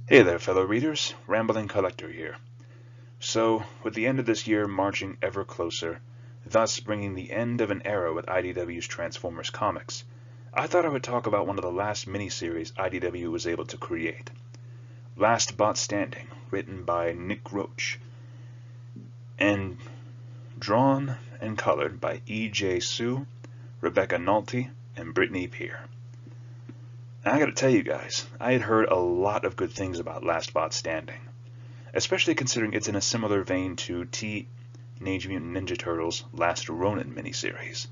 Hey there, fellow readers. Rambling Collector here. So, with the end of this year marching ever closer, thus bringing the end of an era with IDW's Transformers comics, I thought I would talk about one of the last miniseries IDW was able to create. Last Bot Standing, written by Nick Roche, and drawn and colored by E.J. Sue, Rebecca Nalty, and Brittany Peer. I gotta tell you guys, I had heard a lot of good things about Last Bot Standing, especially considering it's in a similar vein to Teenage Mutant Ninja Turtles' Last Ronin miniseries.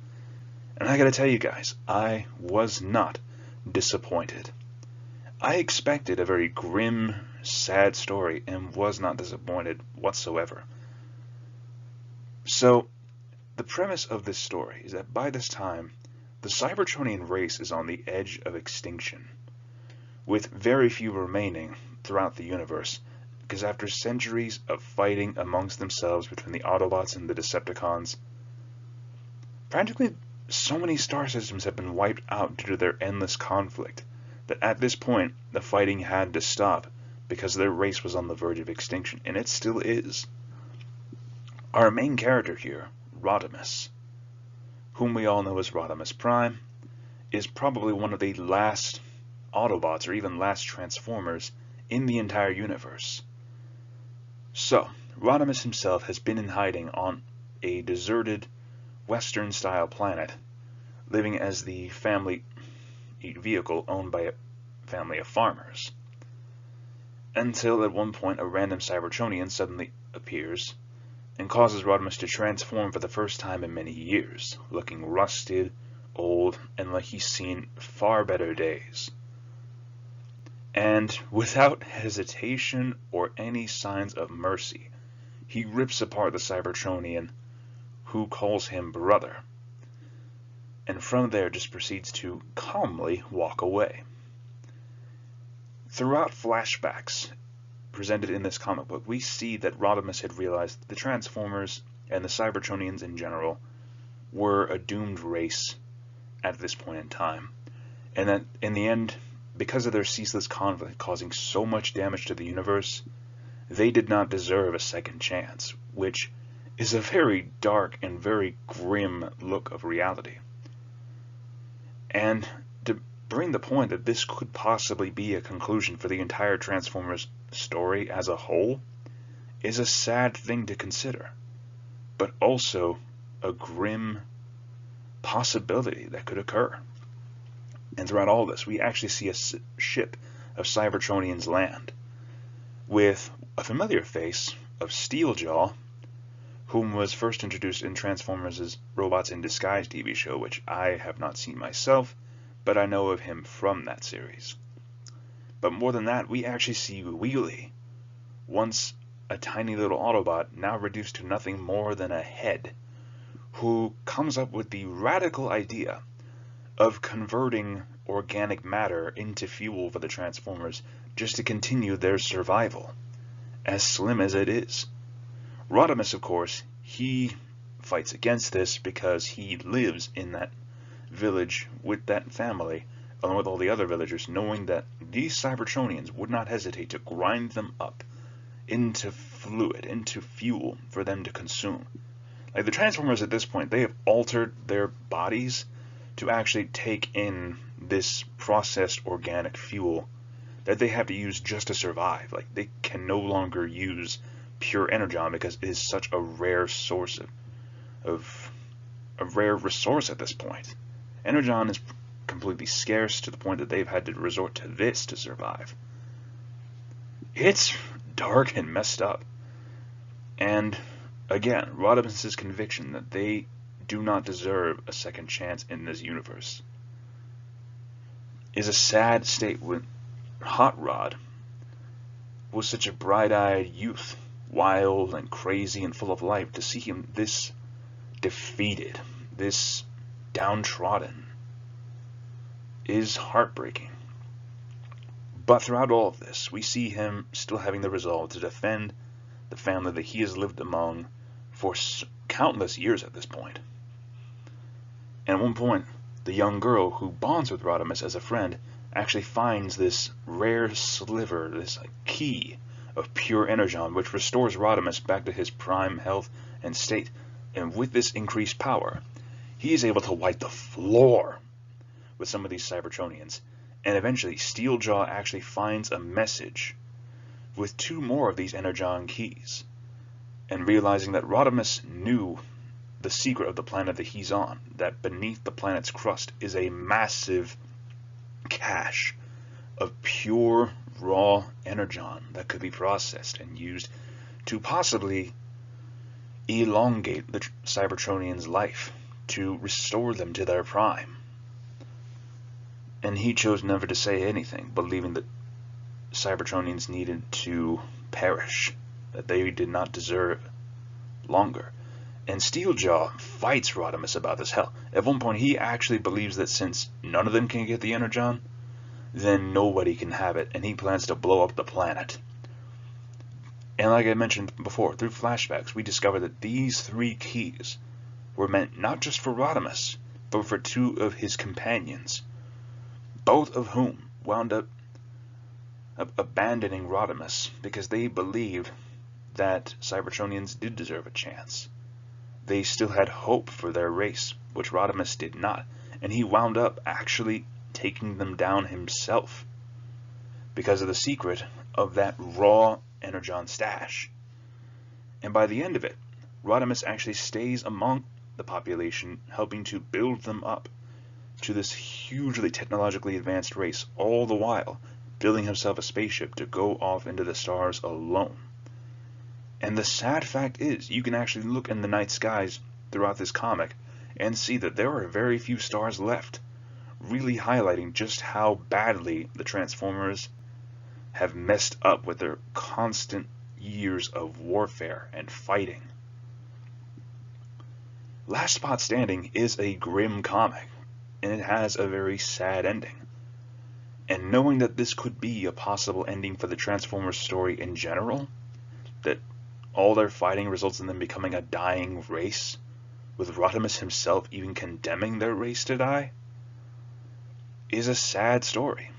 And I gotta tell you guys, I was not disappointed. I expected a very grim, sad story and was not disappointed whatsoever. So, the premise of this story is that by this time, the Cybertronian race is on the edge of extinction, with very few remaining throughout the universe, because after centuries of fighting amongst themselves between the Autobots and the Decepticons, practically so many star systems have been wiped out due to their endless conflict that at this point the fighting had to stop because their race was on the verge of extinction, and it still is. Our main character here, Rodimus, whom we all know as rodimusprime, is probably one of the last Autobots or even last Transformers in the entire universe. So, Rodimus himself has been in hiding on a deserted Western-style planet, living as the family vehicle owned by a family of farmers. Until at one point a random Cybertronian suddenly appears and causes Rodimus to transform for the first time in many years, looking rusted, old, and like he's seen far better days. And without hesitation or any signs of mercy, he rips apart the Cybertronian, who calls him brother, and from there just proceeds to calmly walk away. Throughout flashbacks presented in this comic book, we see that Rodimus had realized that the Transformers and the Cybertronians in general were a doomed race at this point in time, and that in the end, because of their ceaseless conflict causing so much damage to the universe, they did not deserve a second chance, which is a very dark and very grim look of reality. And to bring the point that this could possibly be a conclusion for the entire Transformers story as a whole is a sad thing to consider, but also a grim possibility that could occur. And throughout all this, we actually see a ship of Cybertronians land, with a familiar face of Steeljaw, whom was first introduced in Transformers' Robots in Disguise TV show, which I have not seen myself, but I know of him from that series. But more than that, we actually see Wheelie, once a tiny little Autobot, now reduced to nothing more than a head, who comes up with the radical idea of converting organic matter into fuel for the Transformers just to continue their survival, as slim as it is. Rodimus, of course, he fights against this because he lives in that village with that family, along with all the other villagers, knowing that these Cybertronians would not hesitate to grind them up into fluid, into fuel for them to consume. Like the Transformers at this point, they have altered their bodies to actually take in this processed organic fuel that they have to use just to survive. Like they can no longer use pure energon because it is such a rare source of a rare resource at this point. Energon is completely scarce to the point that they've had to resort to this to survive. It's dark and messed up. And again, Rodimus' conviction that they do not deserve a second chance in this universe is a sad state when Hot Rod was such a bright-eyed youth, wild and crazy and full of life. To see him this defeated, this downtrodden, is heartbreaking. But throughout all of this, we see him still having the resolve to defend the family that he has lived among for countless years at this point. And at one point, the young girl who bonds with Rodimus as a friend actually finds this rare sliver, this key of pure energon, which restores Rodimus back to his prime health and state. And with this increased power, he is able to wipe the floor with some of these Cybertronians. And eventually, Steeljaw actually finds a message with 2 more of these energon keys. And realizing that Rodimus knew the secret of the planet that he's on, that beneath the planet's crust is a massive cache of pure raw energon that could be processed and used to possibly elongate the Cybertronians' life, to restore them to their prime. And he chose never to say anything, believing that Cybertronians needed to perish, that they did not deserve longer. And Steeljaw fights Rodimus about this. Hell, at one point he actually believes that since none of them can get the energon, then nobody can have it, and he plans to blow up the planet. And like I mentioned before, through flashbacks, we discover that these 3 keys were meant not just for Rodimus, but for 2 of his companions, both of whom wound up abandoning Rodimus because they believed that Cybertronians did deserve a chance. They still had hope for their race, which Rodimus did not, and he wound up actually taking them down himself because of the secret of that raw energon stash. And by the end of it, Rodimus actually stays among the population, helping to build them up to this hugely technologically advanced race, all the while building himself a spaceship to go off into the stars alone. And the sad fact is, you can actually look in the night skies throughout this comic and see that there are very few stars left, really highlighting just how badly the Transformers have messed up with their constant years of warfare and fighting. Last Spot Standing is a grim comic, and it has a very sad ending. And knowing that this could be a possible ending for the Transformers story in general, that all their fighting results in them becoming a dying race, with Rodimus himself even condemning their race to die, is a sad story.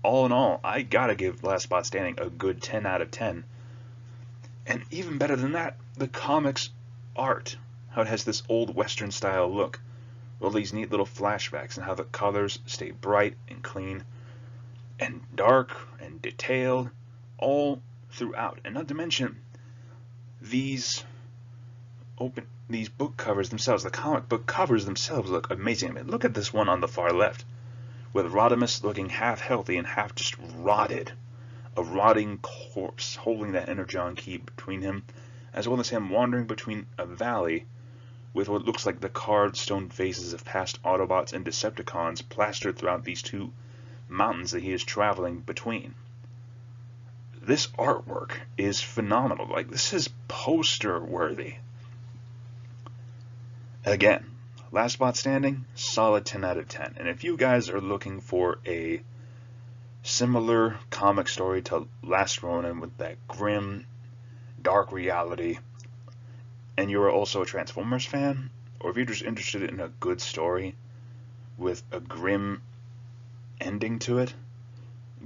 All in all, I gotta give Last Spot Standing a good 10 out of 10. And even better than that, the comic's art, how it has this old Western style look, all these neat little flashbacks, and how the colors stay bright and clean and dark and detailed all throughout. And not to mention these book covers themselves, the comic book covers themselves look amazing. I mean, look at this one on the far left, with Rodimus looking half healthy and half just rotted, a rotting corpse holding that energon key between him, as well as him wandering between a valley with what looks like the carved stone faces of past Autobots and Decepticons plastered throughout these 2 mountains that he is traveling between. This artwork is phenomenal. Like, this is poster worthy. Again, Last Spot Standing, solid 10 out of 10. And if you guys are looking for a similar comic story to Last Ronin with that grim, dark reality, and you're also a Transformers fan, or if you're just interested in a good story with a grim ending to it,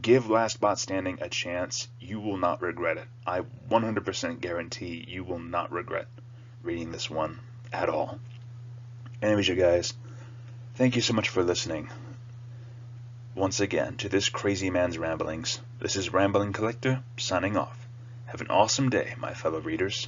give Last Spot Standing a chance. You will not regret it. I 100% guarantee you will not regret reading this one at all. Anyways, you guys, thank you so much for listening once again to this crazy man's ramblings. This is Rambling Collector signing off. Have an awesome day, my fellow readers.